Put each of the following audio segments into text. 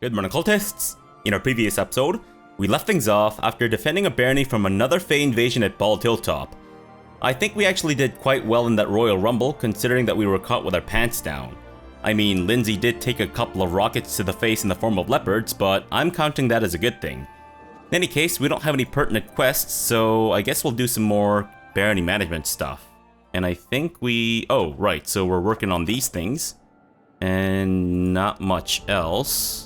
Good morning, cultists! In our previous episode, we left things off after defending a barony from another Fey invasion at Bald Hilltop. I think we actually did quite well in that Royal Rumble, considering that we were caught with our pants down. I mean, Lindsay did take a couple of rockets to the face in the form of leopards, but I'm counting that as a good thing. In any case, we don't have any pertinent quests, so I guess we'll do some more barony management stuff. And I think oh, right, so we're working on these things. And not much else.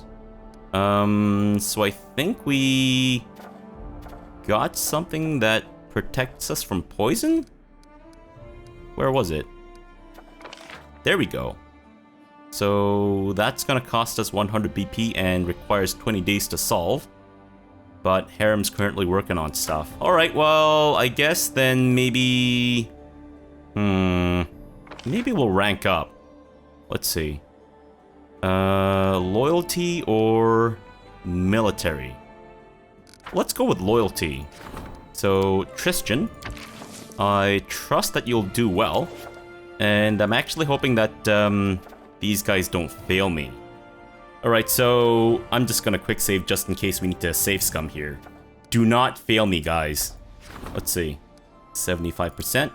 So I think we got something that protects us from poison? Where was it? There we go. So that's gonna cost us 100 BP and requires 20 days to solve. But Harem's currently working on stuff. Alright, well, I guess then maybe... maybe we'll rank up. Let's see. Loyalty or military? Let's go with loyalty. So, Tristan, I trust that you'll do well. And I'm actually hoping that these guys don't fail me. Alright, so I'm just gonna quick save just in case we need to save scum here. Do not fail me, guys. Let's see. 75%,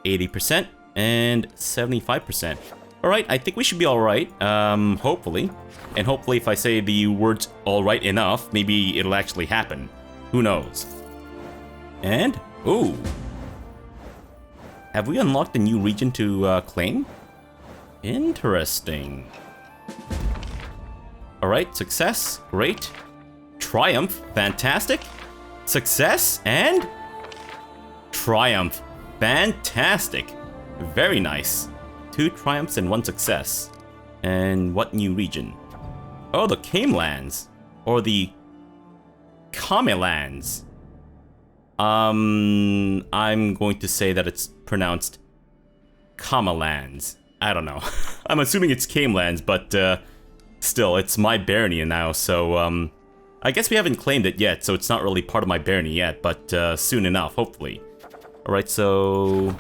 80%, and 75%. Alright, I think we should be alright, hopefully. And hopefully if I say the words alright enough, maybe it'll actually happen. Who knows? And, ooh. Have we unlocked a new region to claim? Interesting. Alright, success, great. Triumph, fantastic. Success, and... Triumph, fantastic. Very nice. 2 triumphs and 1 success. And what new region? Oh, the Camelands. Or the... Camelands. I'm going to say that it's pronounced... Camelands. I don't know. I'm assuming it's Camelands, but still, it's my barony now, so I guess we haven't claimed it yet, so it's not really part of my barony yet, but soon enough, hopefully. Alright, so...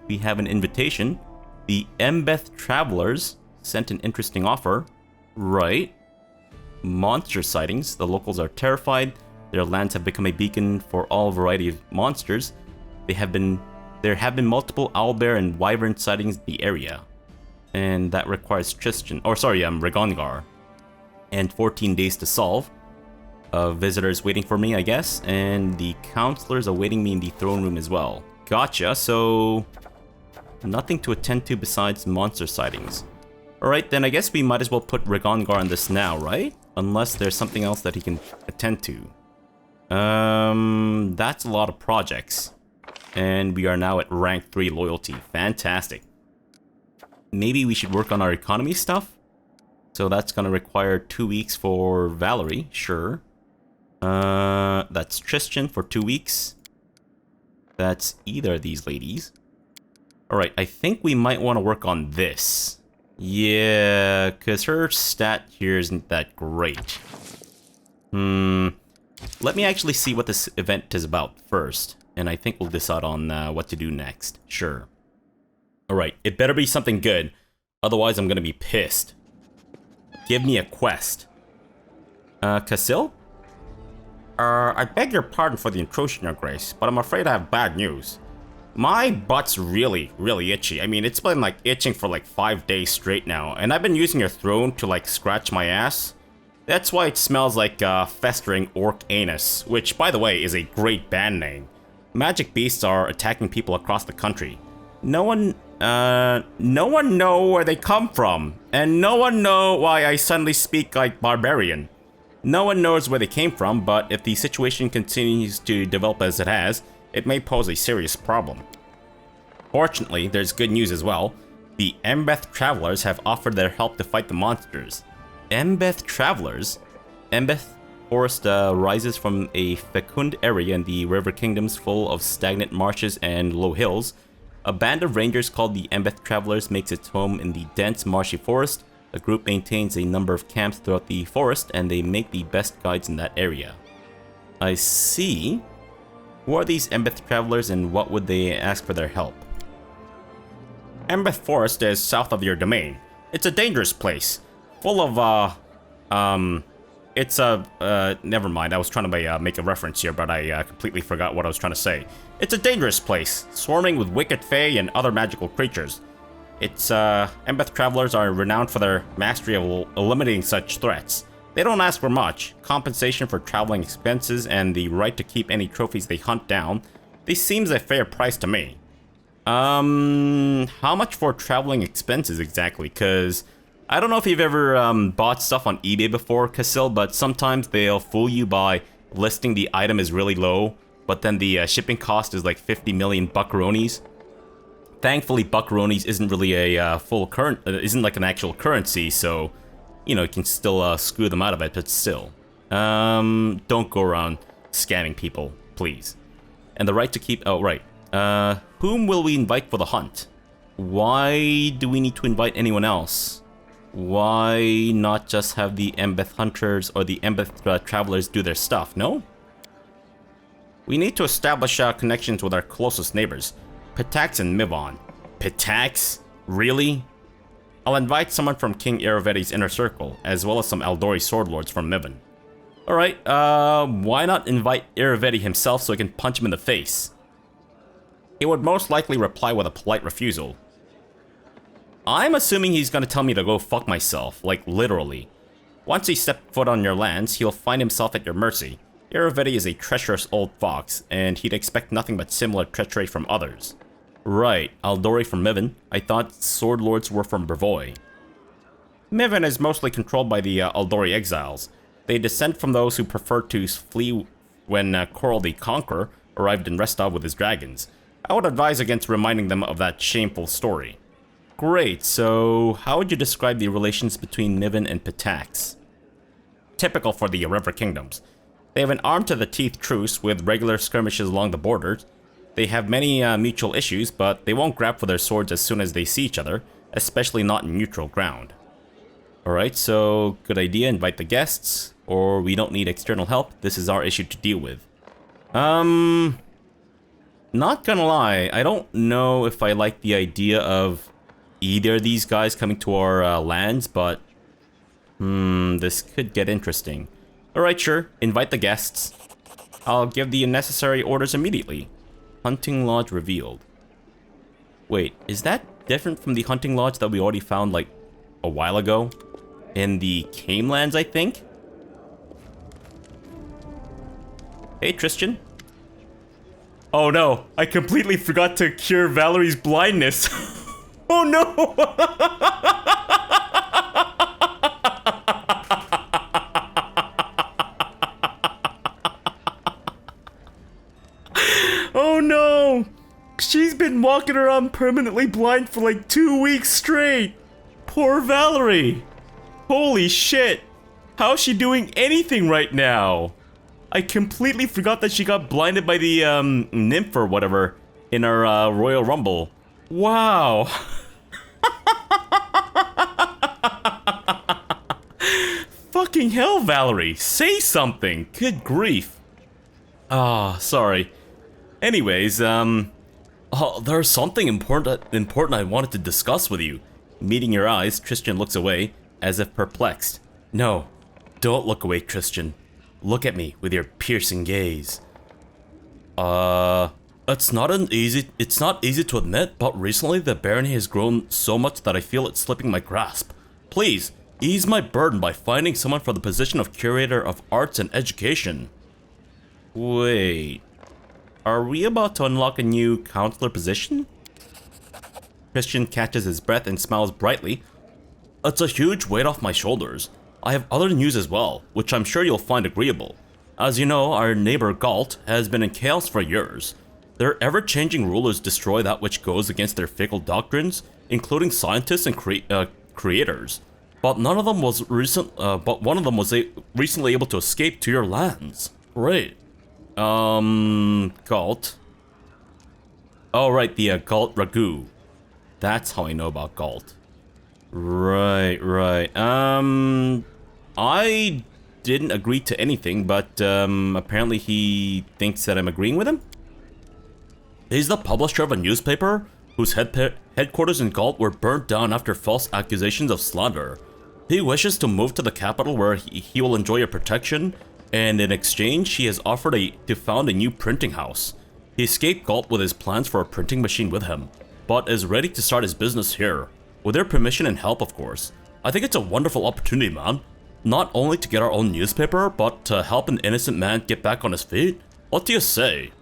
we have an invitation. The Embeth Travelers sent an interesting offer. Right. Monster sightings. The locals are terrified. Their lands have become a beacon for all variety of monsters. There have been multiple owlbear and wyvern sightings in the area. And that requires Regongar. And 14 days to solve. Visitors waiting for me, I guess. And the counselors awaiting me in the throne room as well. Gotcha, so... nothing to attend to besides monster sightings. Alright, then I guess we might as well put Regongar on this now, right? Unless there's something else that he can attend to. That's a lot of projects. And we are now at rank 3 loyalty. Fantastic. Maybe we should work on our economy stuff? So that's gonna require 2 weeks for Valerie, sure. That's Tristan for 2 weeks. That's either of these ladies. Alright, I think we might want to work on this. Yeah, because her stat here isn't that great. Let me actually see what this event is about first. And I think we'll decide on what to do next. Sure. Alright, it better be something good. Otherwise, I'm gonna be pissed. Give me a quest. Casil? I beg your pardon for the intrusion, Your Grace, but I'm afraid I have bad news. My butt's really, really itchy. I mean, it's been like itching for like 5 days straight now, and I've been using your throne to like scratch my ass. That's why it smells like festering orc anus, which by the way is a great band name. Magic beasts are attacking people across the country. No one know where they come from, and no one know why I suddenly speak like barbarian. No one knows where they came from, but if the situation continues to develop as it has, it may pose a serious problem. Fortunately, there's good news as well. The Embeth Travelers have offered their help to fight the monsters. Embeth Travelers? Embeth Forest rises from a fecund area in the River Kingdoms full of stagnant marshes and low hills. A band of rangers called the Embeth Travelers makes its home in the dense marshy forest. The group maintains a number of camps throughout the forest, and they make the best guides in that area. I see. Who are these Embeth Travelers, and what would they ask for their help? Embeth Forest is south of your domain. It's a dangerous place. Full of, never mind. I was trying to make a reference here, but I completely forgot what I was trying to say. It's a dangerous place, swarming with wicked fae and other magical creatures. Embeth travelers are renowned for their mastery of eliminating such threats. They don't ask for much. Compensation for traveling expenses and the right to keep any trophies they hunt down. This seems a fair price to me. How much for traveling expenses exactly? Because I don't know if you've ever bought stuff on eBay before, Casil, but sometimes they'll fool you by listing the item as really low, but then the shipping cost is like 50 million buckaroonies. Thankfully, buckaroonies isn't really a isn't like an actual currency, so you know, you can still screw them out of it, but still. Don't go around scamming people, please. And the right to keep... Oh, right. Whom will we invite for the hunt? Why do we need to invite anyone else? Why not just have the Embeth hunters or the Embeth travelers do their stuff, no? We need to establish connections with our closest neighbors, Pitax and Mivon. Pitax? Really? I'll invite someone from King Irovetti's inner circle, as well as some Aldori swordlords from Mivon. Alright, why not invite Irovetti himself so I can punch him in the face? He would most likely reply with a polite refusal. I'm assuming he's gonna tell me to go fuck myself, like literally. Once he steps foot on your lands, he'll find himself at your mercy. Irovetti is a treacherous old fox, and he'd expect nothing but similar treachery from others. Right, Aldori from Mivon. I thought sword lords were from Brevoy. Mivon is mostly controlled by the Aldori exiles. They descend from those who preferred to flee when Coral the Conqueror arrived in Restov with his dragons. I would advise against reminding them of that shameful story. Great, so how would you describe the relations between Mivon and Pitax? Typical for the River Kingdoms. They have an armed-to-the-teeth truce with regular skirmishes along the borders. They have many mutual issues, but they won't grab for their swords as soon as they see each other, especially not in neutral ground. Alright, so good idea, invite the guests, or we don't need external help, this is our issue to deal with. Not gonna lie, I don't know if I like the idea of either of these guys coming to our lands, but this could get interesting. Alright, sure, invite the guests. I'll give the necessary orders immediately. Hunting lodge revealed. Wait, is that different from the hunting lodge that we already found like a while ago? In the Canelands, I think? Hey, Tristan. Oh no, I completely forgot to cure Valerie's blindness. Oh no! Oh no! She's been walking around permanently blind for like 2 weeks straight! Poor Valerie! Holy shit! How's she doing anything right now? I completely forgot that she got blinded by the nymph or whatever in our Royal Rumble. Wow! Fucking hell, Valerie! Say something! Good grief! Ah, sorry. Anyways, there's something important I wanted to discuss with you. Meeting your eyes, Tristan looks away, as if perplexed. No, don't look away, Tristan. Look at me with your piercing gaze. It's not easy to admit, but recently the barony has grown so much that I feel it's slipping my grasp. Please, ease my burden by finding someone for the position of curator of arts and education. Wait. Are we about to unlock a new counselor position? Christian catches his breath and smiles brightly. It's a huge weight off my shoulders. I have other news as well, which I'm sure you'll find agreeable. As you know, our neighbor Galt has been in chaos for years. Their ever-changing rulers destroy that which goes against their fickle doctrines, including scientists and creators. But one of them was recently able to escape to your lands. Great. Galt. Oh, right, the Galt Ragu. That's how I know about Galt. Right. I didn't agree to anything, but apparently he thinks that I'm agreeing with him? He's the publisher of a newspaper? whose headquarters in Gault were burnt down after false accusations of slander. He wishes to move to the capital where he will enjoy your protection, and in exchange, he has offered to found a new printing house. He escaped Gault with his plans for a printing machine with him, but is ready to start his business here. With their permission and help, of course. I think it's a wonderful opportunity, man. Not only to get our own newspaper, but to help an innocent man get back on his feet. What do you say?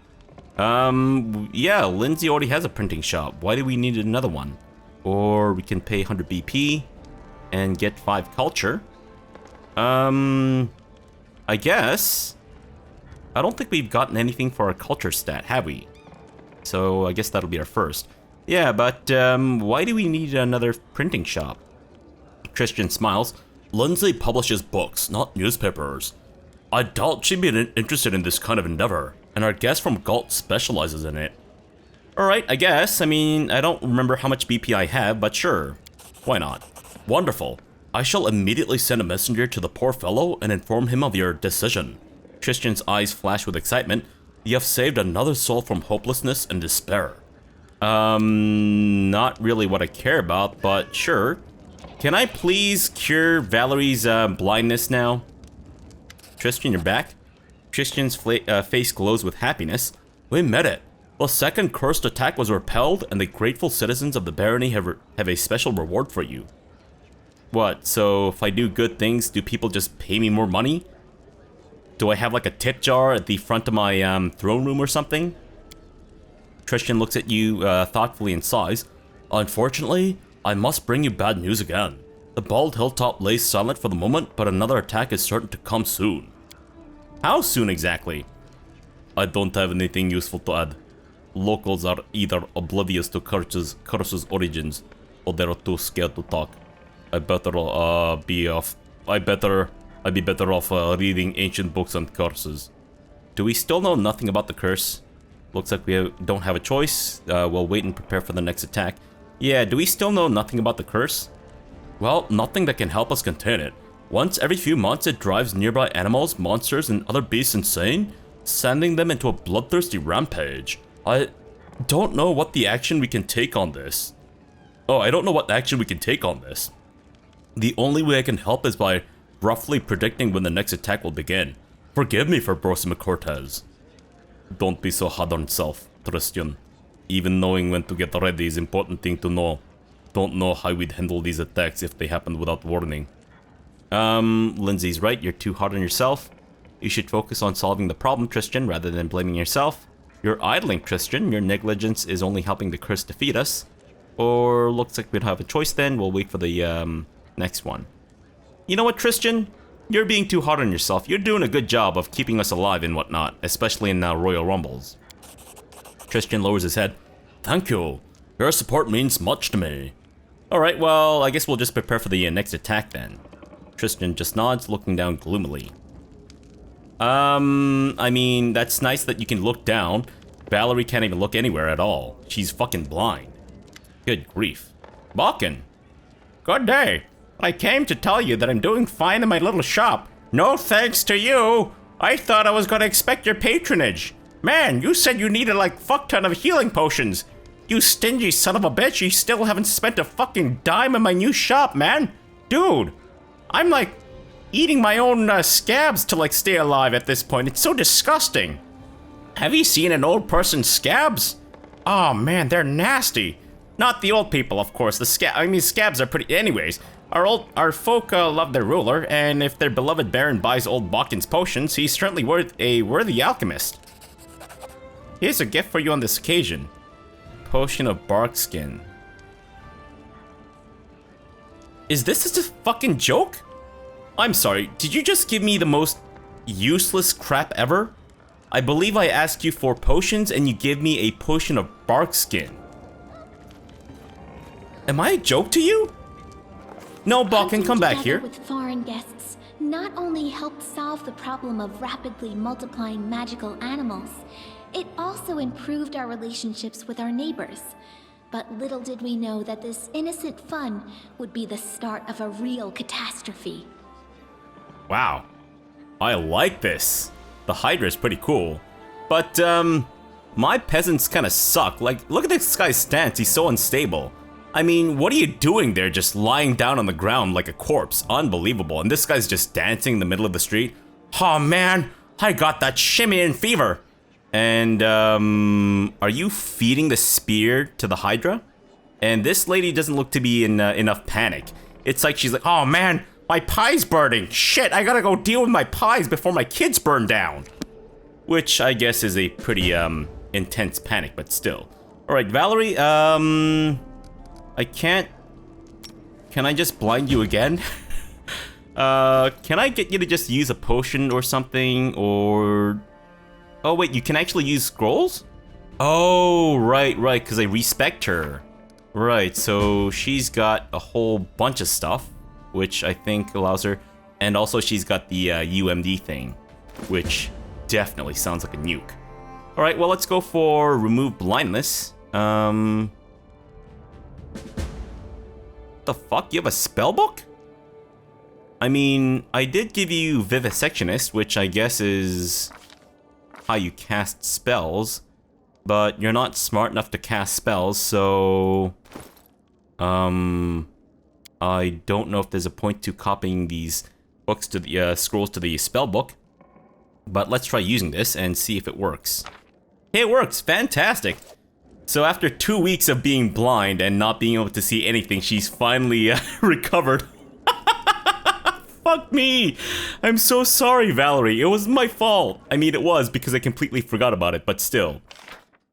Yeah, Lindsay already has a printing shop. Why do we need another one? Or we can pay 100 BP and get 5 culture. I guess. I don't think we've gotten anything for our culture stat, have we? So I guess that'll be our first. Yeah, but why do we need another printing shop? Christian smiles. Lindsay publishes books, not newspapers. I doubt she'd be interested in this kind of endeavor, and our guest from Gault specializes in it. Alright, I guess. I mean, I don't remember how much BP I have, but sure. Why not? Wonderful. I shall immediately send a messenger to the poor fellow and inform him of your decision. Christian's eyes flash with excitement. You have saved another soul from hopelessness and despair. Not really what I care about, but sure. Can I please cure Valerie's blindness now? Christian, you're back? Christian's face glows with happiness. We met it. The second cursed attack was repelled, and the grateful citizens of the barony have a special reward for you. What, so if I do good things, do people just pay me more money? Do I have like a tip jar at the front of my throne room or something? Christian looks at you thoughtfully and sighs. Unfortunately, I must bring you bad news again. The bald hilltop lays silent for the moment, but another attack is certain to come soon. How soon exactly? I don't have anything useful to add. Locals are either oblivious to curses' origins, or they're too scared to talk. I'd be better off reading ancient books on curses. Do we still know nothing about the curse? Looks like we don't have a choice. We'll wait and prepare for the next attack. Yeah, do we still know nothing about the curse? Well, nothing that can help us contain it. Once every few months, it drives nearby animals, monsters, and other beasts insane, sending them into a bloodthirsty rampage. I don't know what action we can take on this. The only way I can help is by roughly predicting when the next attack will begin. Forgive me, Fabrosi McCortez. Don't be so hard on yourself, Christian. Even knowing when to get ready is an important thing to know. Don't know how we'd handle these attacks if they happened without warning. Lindsay's right, you're too hard on yourself. You should focus on solving the problem, Christian, rather than blaming yourself. You're idling, Christian. Your negligence is only helping the curse defeat us. Or looks like we don't have a choice then. We'll wait for the next one. You know what, Christian? You're being too hard on yourself. You're doing a good job of keeping us alive and whatnot, especially in Royal Rumbles. Christian lowers his head. Thank you. Your support means much to me. Alright, well, I guess we'll just prepare for the next attack then. Christian just nods, looking down gloomily. I mean, that's nice that you can look down. Valerie can't even look anywhere at all. She's fucking blind. Good grief. Balkan. Good day. I came to tell you that I'm doing fine in my little shop. No thanks to you. I thought I was gonna expect your patronage. Man, you said you needed like fuck ton of healing potions. You stingy son of a bitch, you still haven't spent a fucking dime in my new shop, man. Dude, I'm like eating my own scabs to like stay alive at this point. It's so disgusting. Have you seen an old person's scabs? Oh man, they're nasty. Not the old people, of course. Scabs are pretty. Anyways, our folk love their ruler, and if their beloved baron buys old Balkan's potions, he's certainly a worthy alchemist. Here's a gift for you on this occasion. Potion of bark skin. Is this just a fucking joke? I'm sorry, did you just give me the most useless crap ever? I believe I asked you for potions and you give me a potion of bark skin. Am I a joke to you? No, Balkan, come back here. With foreign guests not only helped solve the problem of rapidly multiplying magical animals, it also improved our relationships with our neighbors. But little did we know that this innocent fun would be the start of a real catastrophe. Wow. I like this. The Hydra is pretty cool. But, My peasants kind of suck. Like, look at this guy's stance. He's so unstable. I mean, what are you doing there just lying down on the ground like a corpse? Unbelievable. And this guy's just dancing in the middle of the street. Oh, man. I got that shimmying fever. And, are you feeding the spear to the Hydra? And this lady doesn't look to be in enough panic. It's like she's like, oh, man, my pie's burning. Shit, I gotta go deal with my pies before my kids burn down. Which I guess is a pretty, intense panic, but still. All right, Valerie, I can't... Can I just blind you again? Can I get you to just use a potion or something, or... Oh, wait, you can actually use scrolls? Oh, right, because I respect her. Right, so she's got a whole bunch of stuff, which I think allows her... And also she's got the UMD thing, which definitely sounds like a nuke. All right, well, let's go for remove blindness. The fuck? You have a spell book? I mean, I did give you Vivisectionist, which I guess is how you cast spells, but you're not smart enough to cast spells, so... I don't know if there's a point to copying these books to the, scrolls to the spell book, but let's try using this and see if it works. Hey, it works! Fantastic! So after 2 weeks of being blind and not being able to see anything, she's finally recovered. Fuck me! I'm so sorry, Valerie. It was my fault. I mean, it was because I completely forgot about it, but still.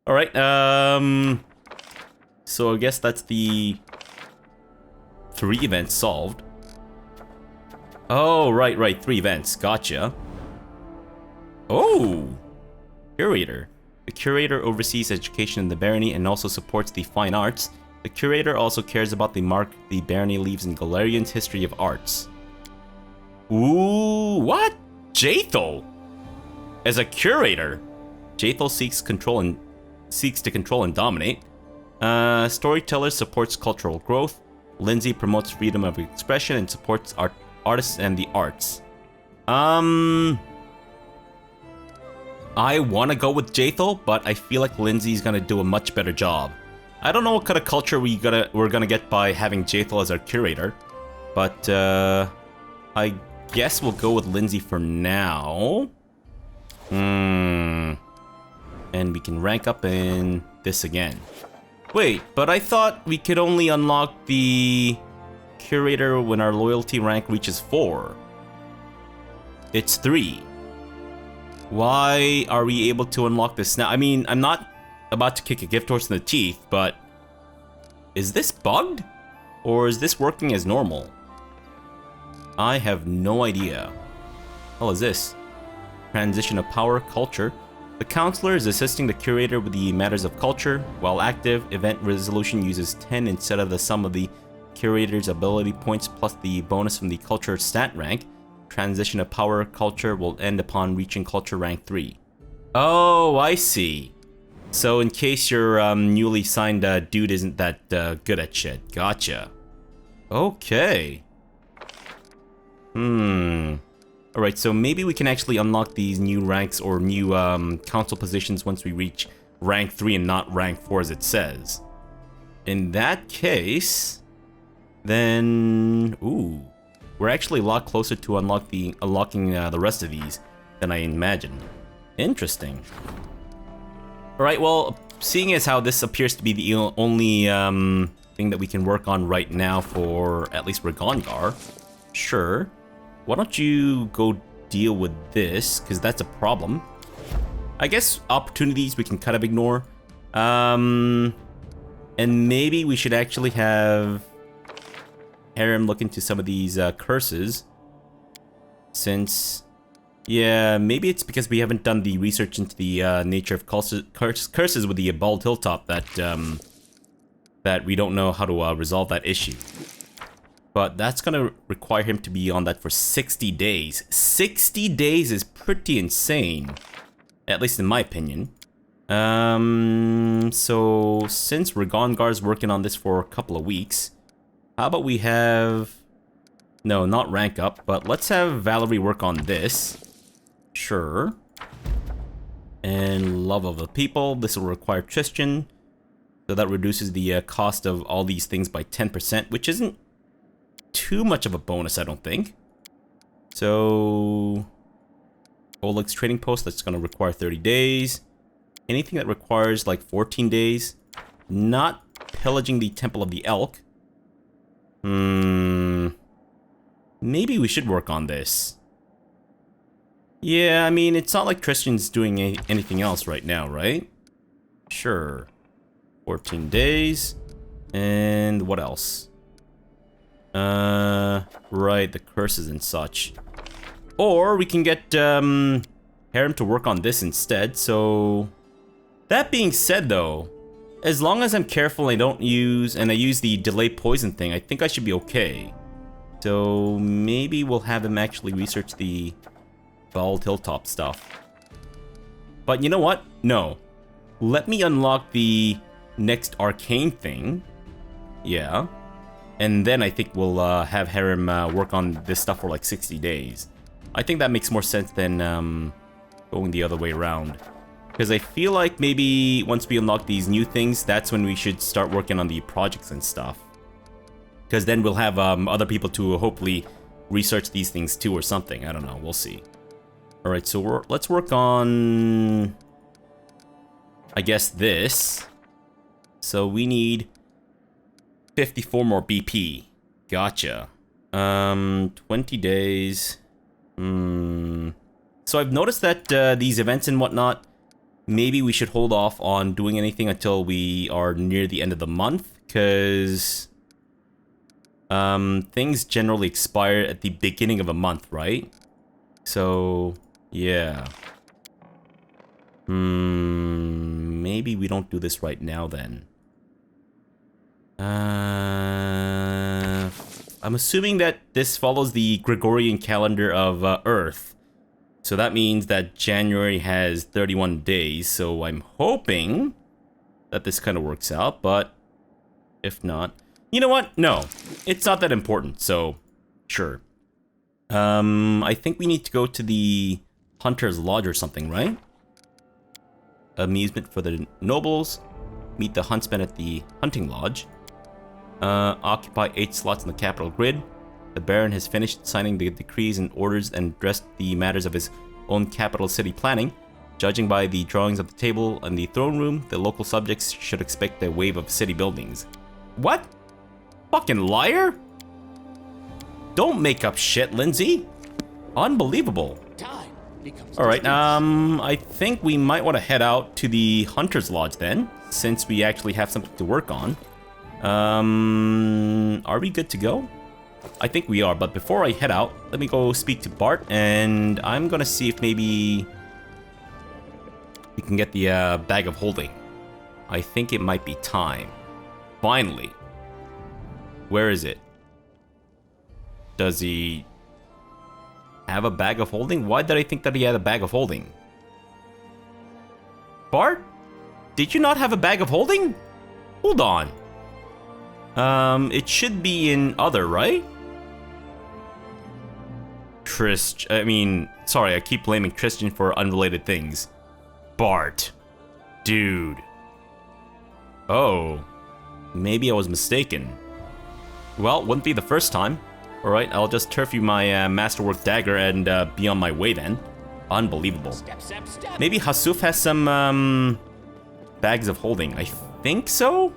Alright, so I guess that's the 3 events solved. Oh, right, 3 events. Gotcha. Oh! Curator. The curator oversees education in the barony and also supports the fine arts. The curator also cares about the mark the barony leaves in Galarian's history of arts. Ooh, what? Jaethal? As a curator, Jaethal seeks to control and dominate. Storyteller supports cultural growth. Lindsay promotes freedom of expression and supports artists and the arts. I want to go with Jaethal, but I feel like Lindsay's gonna do a much better job. I don't know what kind of culture we're gonna get by having Jaethal as our curator, but I guess we'll go with Lindsay for now. And we can rank up in this again. Wait, but I thought we could only unlock the curator when our loyalty rank reaches 4. It's 3. Why are we able to unlock this now? I mean, I'm not about to kick a gift horse in the teeth, but... Is this bugged? Or is this working as normal? I have no idea. What is this? Transition of power, culture. The counselor is assisting the curator with the matters of culture. While active, event resolution uses 10 instead of the sum of the curator's ability points plus the bonus from the culture stat rank. Transition of power culture will end upon reaching culture rank 3. Oh, I see. So in case your newly signed dude isn't that good at shit. Gotcha. Okay. Alright, so maybe we can actually unlock these new ranks or new council positions once we reach rank 3 and not rank 4 as it says. In that case, then... Ooh. We're actually a lot closer to unlocking the rest of these than I imagined. Interesting. Alright, well, seeing as how this appears to be the only thing that we can work on right now for at least Regongar, sure. Why don't you go deal with this, because that's a problem. I guess opportunities we can kind of ignore. And maybe we should actually have Harem look into some of these curses. Since, yeah, maybe it's because we haven't done the research into the nature of curses with the Bald Hilltop that we don't know how to resolve that issue. But that's gonna require him to be on that for 60 days. 60 days is pretty insane. At least in my opinion. So since Regongar's working on this for a couple of weeks, how about we have... No, not rank up, but let's have Valerie work on this. Sure. And love of the people. This will require Christian. So that reduces the cost of all these things by 10%, which isn't too much of a bonus, I don't think. So Oleg's trading post, that's going to require 30 days. Anything that requires like 14 days. Not pillaging the Temple of the Elk. Maybe we should work on this. Yeah, I mean, it's not like Christian's doing anything else right now, right? Sure. 14 days. And what else? Right, the curses and such. Or we can get Harem to work on this instead, so... That being said, though, as long as I'm careful and I use the delay poison thing, I think I should be okay. So maybe we'll have him actually research the Bald Hilltop stuff. But you know what? No. Let me unlock the next arcane thing. Yeah. And then I think we'll have Harem work on this stuff for like 60 days. I think that makes more sense than going the other way around. Because I feel like maybe once we unlock these new things, that's when we should start working on the projects and stuff. Because then we'll have other people to hopefully research these things too or something. I don't know. We'll see. Alright, so let's work on... I guess this. So we need 54 more BP. Gotcha. 20 days. So I've noticed that these events and whatnot, maybe we should hold off on doing anything until we are near the end of the month, because things generally expire at the beginning of a month, right? So, yeah. Maybe we don't do this right now then. I'm assuming that this follows the Gregorian calendar of Earth. So that means that January has 31 days, so I'm hoping that this kind of works out, but if not... You know what? No, it's not that important, so sure. I think we need to go to the Hunter's Lodge or something, right? Amusement for the nobles. Meet the huntsmen at the hunting lodge. Occupy 8 slots in the capital grid. The Baron has finished signing the decrees and orders and addressed the matters of his own capital city planning. Judging by the drawings of the table and the throne room, the local subjects should expect a wave of city buildings. What? Fucking liar? Don't make up shit, Lindsay. Unbelievable. Alright, I think we might want to head out to the Hunter's Lodge then, since we actually have something to work on. Are we good to go? I think we are, but before I head out, let me go speak to Bart, and I'm gonna see if maybe we can get the bag of holding. I think it might be time. Finally. Where is it? Does he have a bag of holding? Why did I think that he had a bag of holding? Bart? Did you not have a bag of holding? Hold on. It should be in other, right? Sorry, I keep blaming Christian for unrelated things. Bart. Dude. Oh. Maybe I was mistaken. Well, wouldn't be the first time. Alright, I'll just turf you my masterwork dagger and be on my way then. Unbelievable. Step. Maybe Hasuf has some bags of holding. I think so?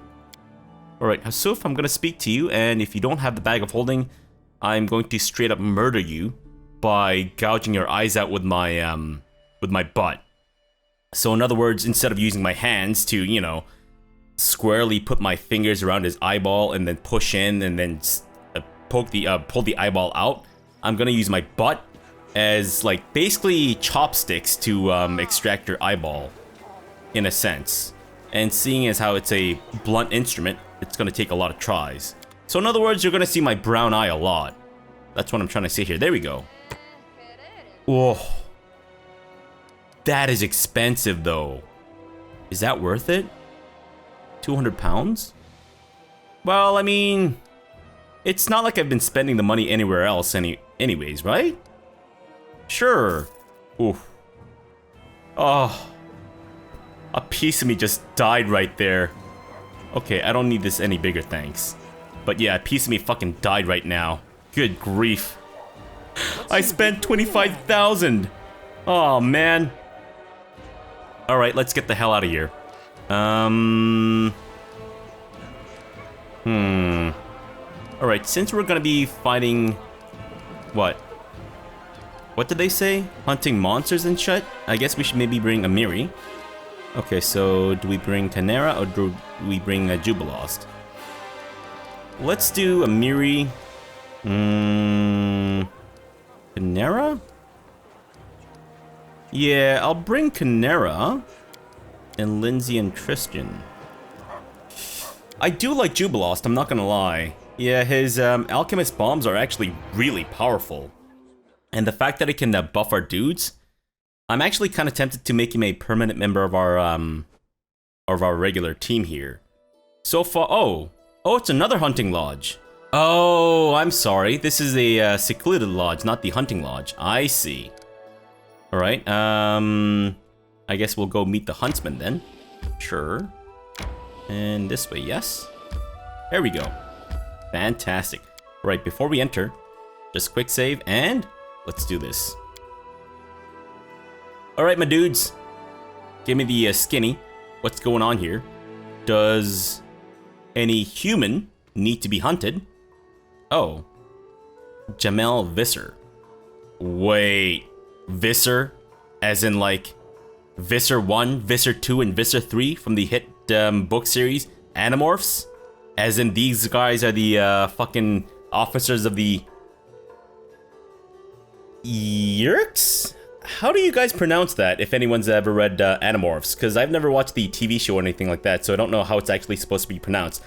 Alright, Hasuf, I'm gonna speak to you, and if you don't have the bag of holding, I'm going to straight up murder you by gouging your eyes out with my butt. So in other words, instead of using my hands to, you know, squarely put my fingers around his eyeball and then push in and then pull the eyeball out, I'm gonna use my butt as like basically chopsticks to extract your eyeball, in a sense. And seeing as how it's a blunt instrument, it's gonna take a lot of tries. So in other words, you're gonna see my brown eye a lot. That's what I'm trying to say here. There we go. Whoa. That is expensive though. Is that worth it? 200 pounds? Well, I mean, it's not like I've been spending the money anywhere else anyways, right? Sure. Oof. Oh, A piece of me just died right there. Okay, I don't need this any bigger, thanks. But yeah, a piece of me fucking died right now. Good grief. I spent 25,000. Oh, man. Alright, let's get the hell out of here. Alright, since we're gonna be fighting... What? What did they say? Hunting monsters and shit? I guess we should maybe bring Amiri. Okay, so do we bring Tanera or do we bring Jubilost? Let's do Amiri. Canera? Yeah, I'll bring Canera. And Lindsay and Tristan. I do like Jubilost, I'm not gonna lie. Yeah, his alchemist bombs are actually really powerful. And the fact that it can buff our dudes, I'm actually kind of tempted to make him a permanent member of our regular team here. So far, oh, it's another hunting lodge. Oh, I'm sorry. This is a secluded lodge, not the hunting lodge. I see. All right. I guess we'll go meet the huntsman then. Sure. And this way, yes. There we go. Fantastic. All right, before we enter, just quick save and let's do this. All right, my dudes. Give me the skinny. What's going on here? Does any human need to be hunted? Oh. Jamel Visser. Wait. Visser? As in like Visser 1, Visser 2, and Visser 3 from the hit book series Animorphs? As in these guys are the fucking officers of the Yerks? How do you guys pronounce that, if anyone's ever read Animorphs? Because I've never watched the TV show or anything like that, so I don't know how it's actually supposed to be pronounced.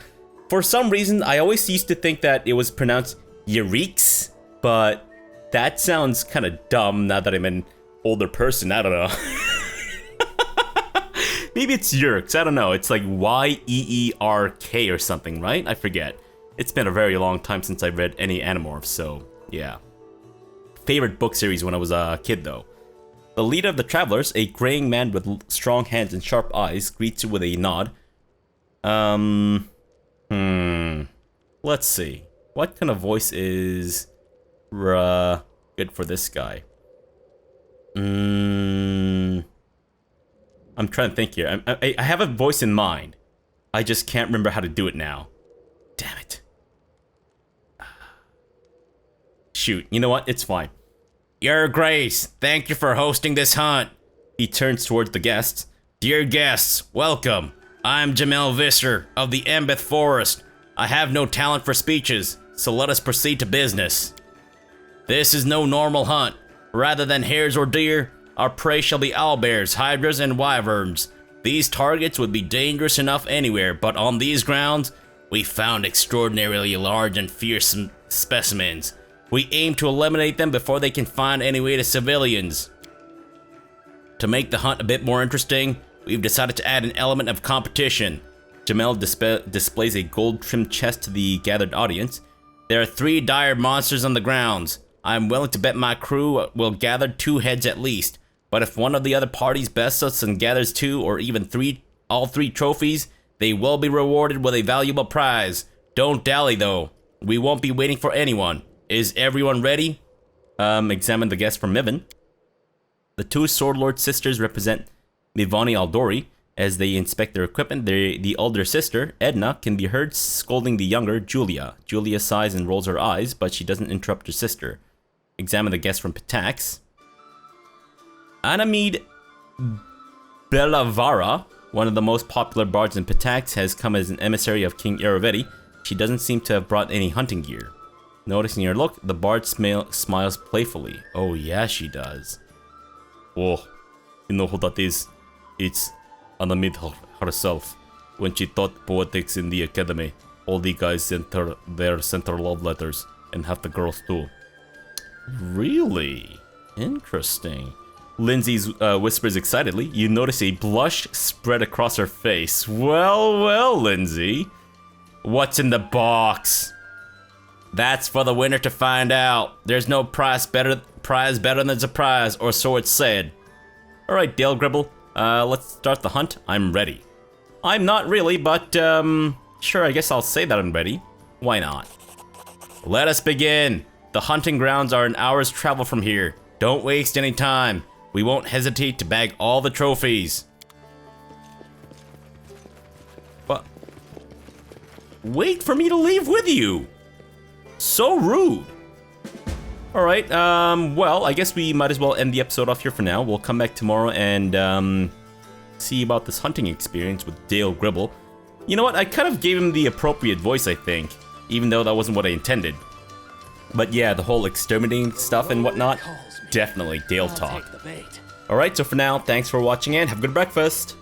For some reason, I always used to think that it was pronounced Yeriks, but that sounds kind of dumb now that I'm an older person. I don't know. Maybe it's Yerks, I don't know. It's like Y-E-E-R-K or something, right? I forget. It's been a very long time since I've read any Animorphs, so yeah. Favorite book series when I was a kid, though. The leader of the travelers, a graying man with strong hands and sharp eyes, greets you with a nod. Let's see. What kind of voice is good for this guy? I'm trying to think here. I have a voice in mind. I just can't remember how to do it now. Damn it. Shoot, you know what? It's fine. Your Grace, thank you for hosting this hunt. He turns towards the guests. Dear guests, welcome. I'm Jamel Visser of the Embeth Forest. I have no talent for speeches, so let us proceed to business. This is no normal hunt. Rather than hares or deer, our prey shall be owlbears, hydras, and wyverns. These targets would be dangerous enough anywhere, but on these grounds, we found extraordinarily large and fierce specimens. We aim to eliminate them before they can find any way to civilians. To make the hunt a bit more interesting, we've decided to add an element of competition. Jamel displays a gold-trimmed chest to the gathered audience. There are 3 dire monsters on the grounds. I'm willing to bet my crew will gather 2 heads at least. But if one of the other parties bests us and gathers 2 or even all 3 trophies, they will be rewarded with a valuable prize. Don't dally though. We won't be waiting for anyone. Is everyone ready? Examine the guests from Miven. The 2 Swordlord sisters represent Mivani Aldori. As they inspect their equipment, the older sister, Edna, can be heard scolding the younger, Julia. Julia sighs and rolls her eyes, but she doesn't interrupt her sister. Examine the guests from Pitax. Anamid Bellavara, one of the most popular bards in Pitax, has come as an emissary of King Irovetti. She doesn't seem to have brought any hunting gear. Noticing her look, the bard smiles playfully. Oh yeah, she does. Oh, you know who that is? It's Anamid herself. When she taught poetics in the academy, all the guys sent her love letters, and half the girls too. Really? Interesting. Lindsay whispers excitedly. You notice a blush spread across her face. Well, well, Lindsay. What's in the box? That's for the winner to find out. There's no prize better than surprise, or so it's said. Alright, Dale Gribble. Let's start the hunt. I'm ready. I'm not really, but, sure, I guess I'll say that I'm ready. Why not? Let us begin. The hunting grounds are an hour's travel from here. Don't waste any time. We won't hesitate to bag all the trophies. What? Wait for me to leave with you. So rude. Alright, well, I guess we might as well end the episode off here for now. We'll come back tomorrow and, see about this hunting experience with Dale Gribble. You know what, I kind of gave him the appropriate voice, I think, even though that wasn't what I intended. But yeah, the whole exterminating stuff and whatnot, definitely Dale talk. Alright, so for now, thanks for watching and have a good breakfast.